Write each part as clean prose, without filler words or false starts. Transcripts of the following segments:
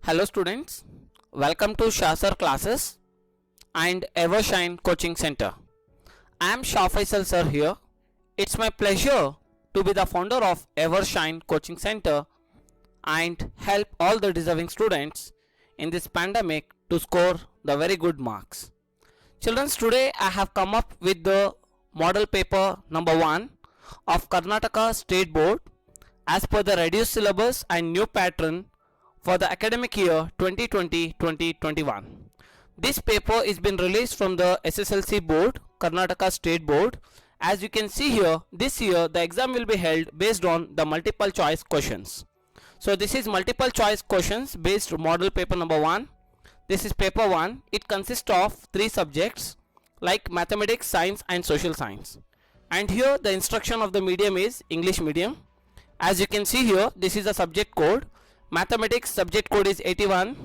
Hello students, welcome to Shasar classes and Evershine coaching center. I am Shah Faisal sir here. It's my pleasure to be the founder of Evershine coaching center and help all the deserving students in this pandemic to score the very good marks. Children, today I have come up with the model paper number 1 of Karnataka State Board as per the reduced syllabus and new pattern for the academic year 2020-2021. This paper is been released from the SSLC board, Karnataka State Board. As you can see here, this year the exam will be held based on the multiple choice questions. So this is multiple choice questions based model paper number 1. This is paper 1. It consists of 3 subjects like mathematics, science and social science. And here the instruction of the medium is English medium. As you can see here, this is the subject code. Mathematics subject code is 81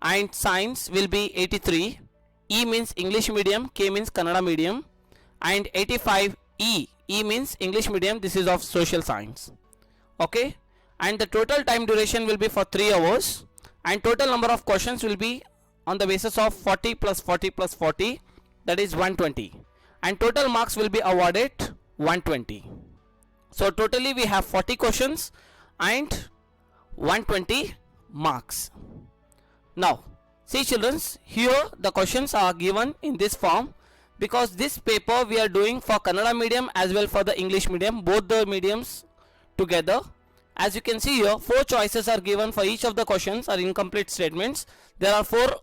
and science will be 83. E means English medium, K means Kannada medium, and 85 E means English medium. This is of social science. Okay, and the total time duration will be for 3 hours and total number of questions will be on the basis of 40 plus 40 plus 40, that is 120, and total marks will be awarded 120. So totally we have 40 questions and 120 marks. Now see children, here the questions are given in this form because this paper we are doing for Kannada medium as well for the English medium, both the mediums together. As you can see here, 4 choices are given for each of the questions are incomplete statements. There are 4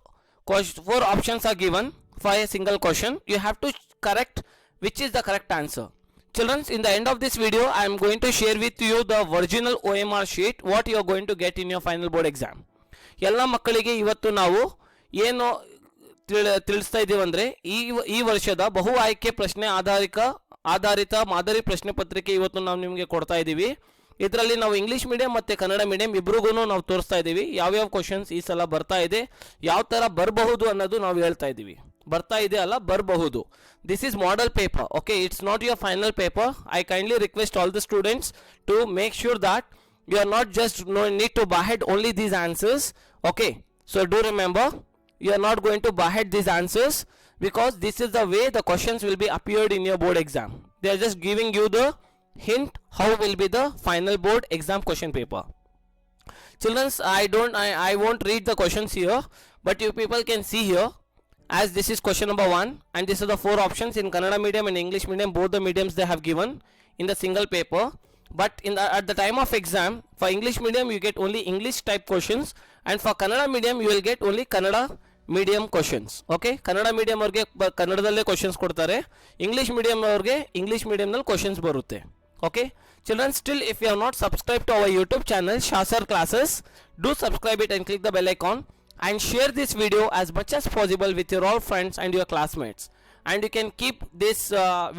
options are given for a single question. You have to correct which is the correct answer. Children, in the end of this video I am going to share with you the original OMR sheet what you are going to get in your final board exam. ಎಲ್ಲ ಮಕ್ಕಳಿಗೆ ಇವತ್ತು ನಾವು ಏನು ತಿಳಿಸ್ತಾ ಇದ್ದೀವಿ ಅಂದರೆ ಈ ವರ್ಷದ ಬಹು ಆಯ್ಕೆ ಪ್ರಶ್ನೆ ಆಧಾರಿತ ಮಾದರಿ ಪ್ರಶ್ನೆ ಪತ್ರಿಕೆ ಇವತ್ತು ನಾವು ನಿಮಗೆ ಕೊಡ್ತಾ ಇದ್ದೀವಿ. ಇದರಲ್ಲಿ ನಾವು ಇಂಗ್ಲಿಷ್ ಮೀಡಿಯಂ ಮತ್ತು ಕನ್ನಡ ಮೀಡಿಯಂ ಇಬ್ರಿಗೂ ನಾವು ತೋರಿಸ್ತಾ ಇದ್ದೀವಿ ಯಾವ್ಯಾವ ಕ್ವಶನ್ಸ್ ಈ ಸಲ ಬರ್ತಾ ಇದೆ, ಯಾವ ಥರ ಬರಬಹುದು ಅನ್ನೋದು ನಾವು ಹೇಳ್ತಾ ಇದ್ದೀವಿ. ಬರ್ತಾ ಇದೆ ಅಲ್ಲ, ಬರಬಹುದು. This is model paper. Okay, it's not your final paper. I kindly request all the students to make sure that you are not just need to by-head only these answers. Okay, so do remember you are not going to by-head these answers because this is the way the questions will be appeared in your board exam. They are just giving you the hint how will be the final board exam question paper. Children, I won't read the questions here, but you people can see here. As this is question number 1 and this are the 4 options in Kannada medium and English medium, both the mediums they have given in the single paper. But at the time of exam, for English medium you get only English type questions and for Kannada medium you will get only Kannada medium questions. Okay, Kannada medium ಅವ್ರಿಗೆ ಕನ್ನಡದಲ್ಲೇ questions ಕೊಡ್ತಾರೆ, English medium ಅವ್ರಿಗೆ English medium ನಲ್ಲಿ questions ಬರುತ್ತೆ. Okay children, still if you have not subscribed to our YouTube channel Shasar classes, do subscribe it and click the bell icon and share this video as much as possible with your all friends and your classmates, and you can keep this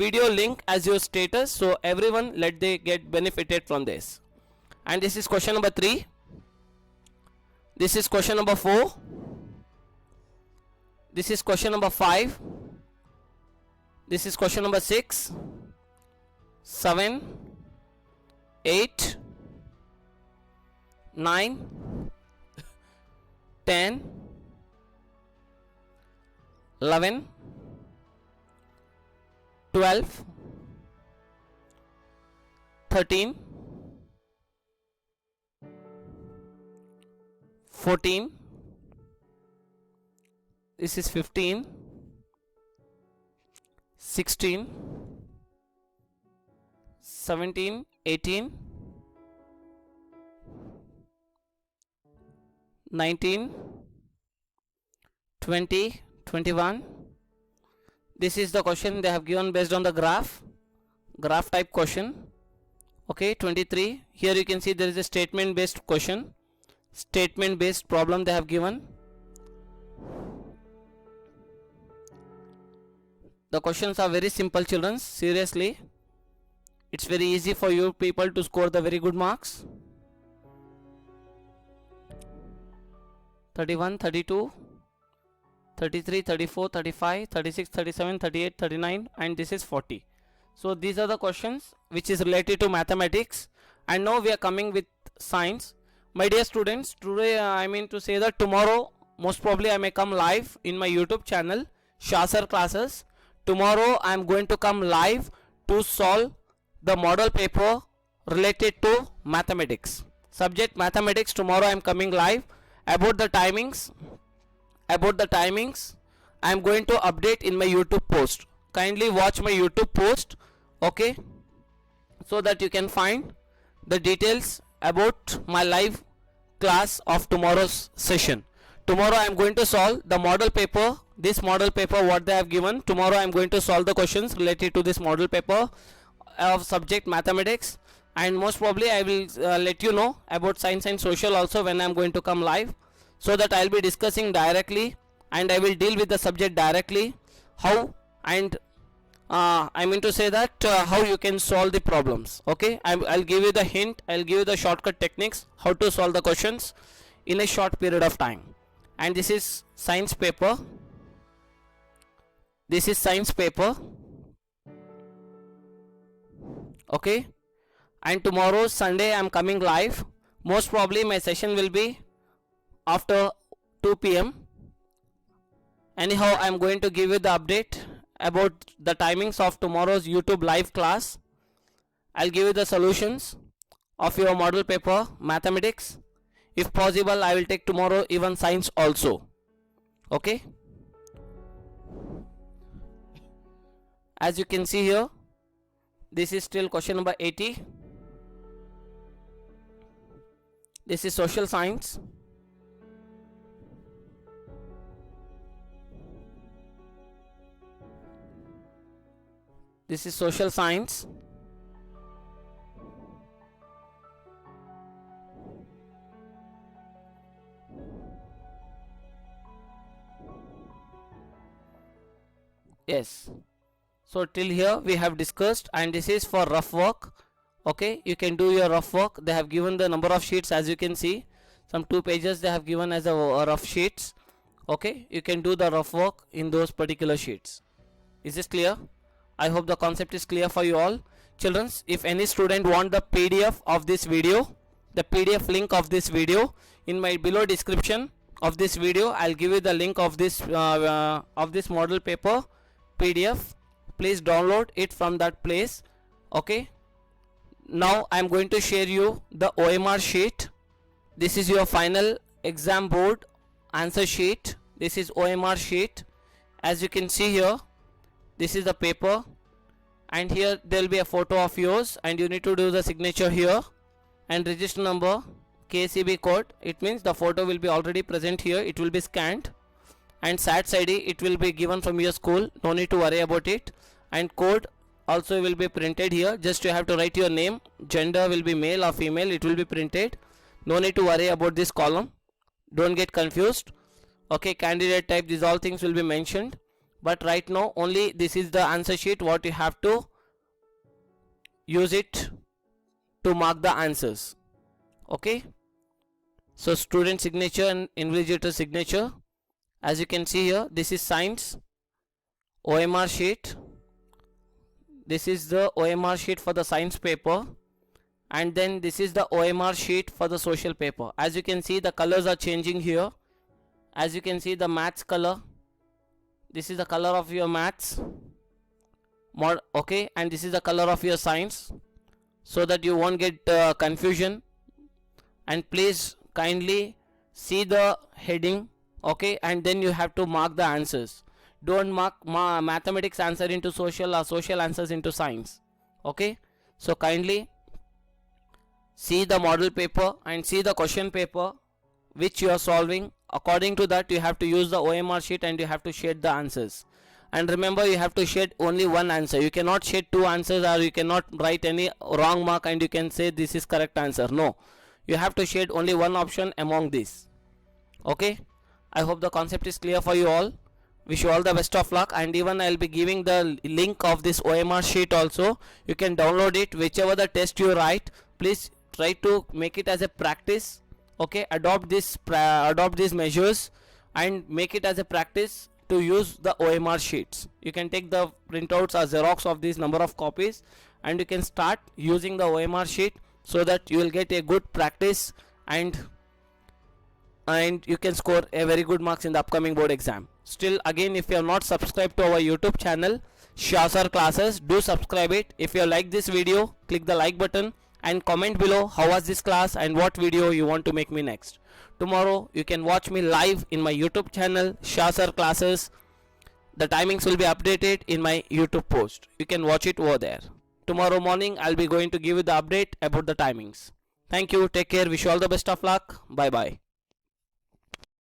video link as your status so everyone let they get benefited from this. And this is question number 3, this is question number 4, this is question number 5, this is question number 6, 7, 8, 9, 10, 11, 12, 13, 14, this is 15, 16, 17, 18, 19, 20, 21. This is the question they have given based on the graph type question. Okay, 23. Here you can see there is a statement based question, statement based problem they have given. The questions are very simple children, seriously. It's very easy for you people to score the very good marks. 31, 32, 33, 34, 35, 36, 37, 38, 39 and this is 40. So these are the questions which is related to mathematics. And now we are coming with science. My dear students, today I mean to say that tomorrow most probably I may come live in my YouTube channel Shasar Classes. Tomorrow I am going to come live to solve the model paper related to mathematics. Subject mathematics. Tomorrow I am coming live. About the timings I am going to update in my YouTube post. Kindly watch my YouTube post, okay, so that you can find the details about my live class of tomorrow's session. Tomorrow I am going to solve the model paper, this model paper what they have given. Tomorrow I am going to solve the questions related to this model paper of subject mathematics, and most probably I will let you know about science and social also when I am going to come live, so that I will be discussing directly and I will deal with the subject directly, how and I mean to say that how you can solve the problems. Okay, I'll give you the hint, I'll give you the shortcut techniques how to solve the questions in a short period of time. And this is science paper, okay. And tomorrow Sunday I'm coming live. Most probably my session will be after 2 p.m. Anyhow, I'm going to give you the update about the timings of tomorrow's YouTube live class. I'll give you the solutions of your model paper mathematics. If possible, I will take tomorrow even science also. Okay. As you can see here, this is still question number 80. This is social science. This is social science. Yes. So till here we have discussed, and this is for rough work. Okay, you can do your rough work. They have given the number of sheets, as you can see. Some 2 pages they have given as a rough sheets. Okay, you can do the rough work in those particular sheets. Is this clear? I hope the concept is clear for you all. Children, if any student want the PDF of this video, the PDF link of this video, in my below description of this video I'll give you the link of this model paper PDF. Please download it from that place. Okay, now I'm going to share you the OMR sheet. This is your final exam board answer sheet. This is OMR sheet. As you can see here, this is the paper, and here there will be a photo of yours, and you need to do the signature here, and register number, KCB code. It means the photo will be already present here, it will be scanned, and SATS ID it will be given from your school, no need to worry about it. And code also will be printed here. Just you have to write your name, gender will be male or female, it will be printed. No need to worry about this column, don't get confused. Okay, candidate type, these all things will be mentioned, but right now only this is the answer sheet what you have to use it to mark the answers. Okay, so student signature and invigilator signature. As you can see here, this is science OMR sheet. This is the OMR sheet for the science paper, and then this is the OMR sheet for the social paper. As you can see, the colors are changing here. As you can see, the maths color, this is the color of your maths okay, and this is the color of your science, so that you won't get confusion. And please kindly see the heading, okay, and then you have to mark the answers. Don't mark mathematics answer into social or social answers into science. Okay, so kindly see the model paper and see the question paper which you are solving. According to that you have to use the OMR sheet, and you have to shade the answers. And remember, you have to shade only one answer. You cannot shade 2 answers, or you cannot write any wrong mark and you can say this is correct answer. No, you have to shade only one option among these. Okay, I hope the concept is clear for you all. Wish you all the best of luck, and even I'll be giving the link of this OMR sheet also. You can download it. Whichever the test you write, please try to make it as a practice. Okay, adopt these measures and make it as a practice to use the OMR sheets. You can take the printouts or xerox of these number of copies, and you can start using the OMR sheet, so that you will get a good practice and and you can score a very good marks in the upcoming board exam. Still again, if you have not subscribed to our YouTube channel Shah Sir Classes, do subscribe it. If you like this video, click the like button and comment below how was this class and what video you want to make me next. Tomorrow you can watch me live in my YouTube channel Shah Sir Classes. The timings will be updated in my YouTube post. You can watch it over there. Tomorrow morning I'll be going to give you the update about the timings. Thank you, take care, wish you all the best of luck. Bye bye.